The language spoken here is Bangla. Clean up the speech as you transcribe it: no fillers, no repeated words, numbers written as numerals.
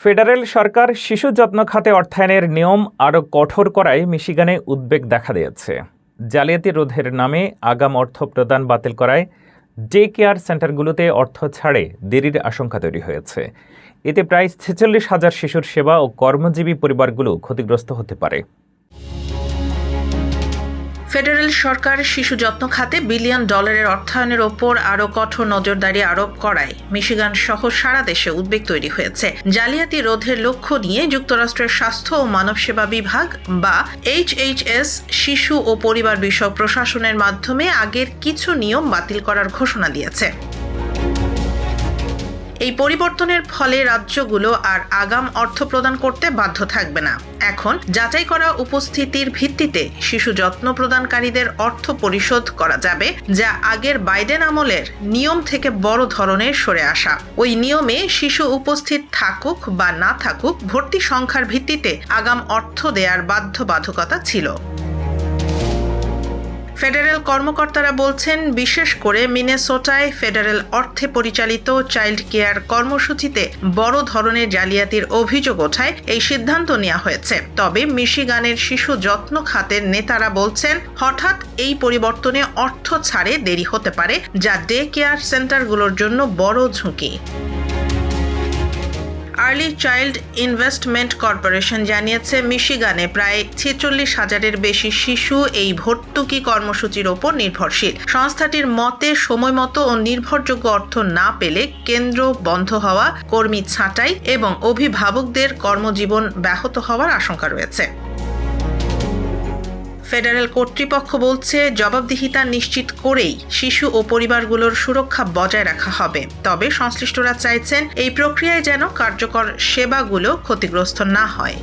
ফেডারেল সরকার শিশু যত্ন খাতে অর্থায়নের নিয়ম আরও কঠোর করায় মিশিগানে উদ্বেগ দেখা দিয়েছে। জালিয়াতি রোধের নামে আগাম অর্থ প্রদান বাতিল করায় ডে কেয়ার সেন্টারগুলোতে অর্থ ছাড়ে দেরির আশঙ্কা তৈরি হয়েছে। এতে প্রায় ৪৬,০০০ শিশুর সেবা ও কর্মজীবী পরিবারগুলো ক্ষতিগ্রস্ত হতে পারে। ফেডারেল সরকার শিশু যত্ন খাতে বিলিয়ন ডলারের অর্থায়নের ওপর আরও কঠোর নজরদারি আরোপ করায় মিশিগান সহ সারা দেশে উদ্বেগ তৈরি হয়েছে। জালিয়াতি রোধের লক্ষ্য নিয়ে যুক্তরাষ্ট্রের স্বাস্থ্য ও মানব সেবা বিভাগ বা HHS শিশু ও পরিবার বিষয়ক প্রশাসনের মাধ্যমে আগের কিছু নিয়ম বাতিল করার ঘোষণা দিয়েছে। এই পরিবর্তনের ফলে রাজ্যগুলো আর আগাম অর্থ প্রদান করতে বাধ্য থাকবে না। এখন যাচাই করা উপস্থিতির ভিত্তিতে শিশু যত্ন প্রদানকারীদের অর্থ পরিশোধ করা যাবে, যা আগের বাইডেন আমলের নিয়ম থেকে বড় ধরনের সরে আসা। ওই নিয়মে শিশু উপস্থিত থাকুক বা না থাকুক ভর্তি সংখ্যার ভিত্তিতে আগাম অর্থ দেওয়ার বাধ্যবাধকতা ছিল। ফেডারেল কর্মকর্তারা বলছেন, বিশেষ করে মিনেসোটায় ফেডারেল অর্থে পরিচালিত চাইল্ড কেয়ার কর্মসূচিতে বড় ধরনের জালিয়াতির অভিযোগ ওঠায় এই সিদ্ধান্ত নেওয়া হয়েছে। তবে মিশিগানের শিশু যত্ন খাতের নেতারা বলছেন, হঠাৎ এই পরিবর্তনে অর্থ ছাড়ে দেরি হতে পারে, যা ডে কেয়ার সেন্টারগুলোর জন্য বড় ঝুঁকি। আর্লি চাইল্ড ইনভেস্টমেন্ট কর্পোরেশন জানিয়েছে, মিশিগানে প্রায় ৪৬,০০০-এর বেশি শিশু এই ভর্তুকি কর্মসূচির ওপর নির্ভরশীল। সংস্থাটির মতে, সময়মতো ও নির্ভরযোগ্য অর্থ না পেলে কেন্দ্র বন্ধ হওয়া, কর্মী ছাঁটাই এবং অভিভাবকদের কর্মজীবন ব্যাহত হওয়ার আশঙ্কা রয়েছে। ফেডারেল কর্তৃপক্ষ বলছে, জবাবদিহিতা নিশ্চিত করেই শিশু ও পরিবারগুলোর সুরক্ষা বজায় রাখা হবে। তবে সংশ্লিষ্টরা চাইছেন এই প্রক্রিয়ায় যেন কার্যকর সেবাগুলো ক্ষতিগ্রস্ত না হয়।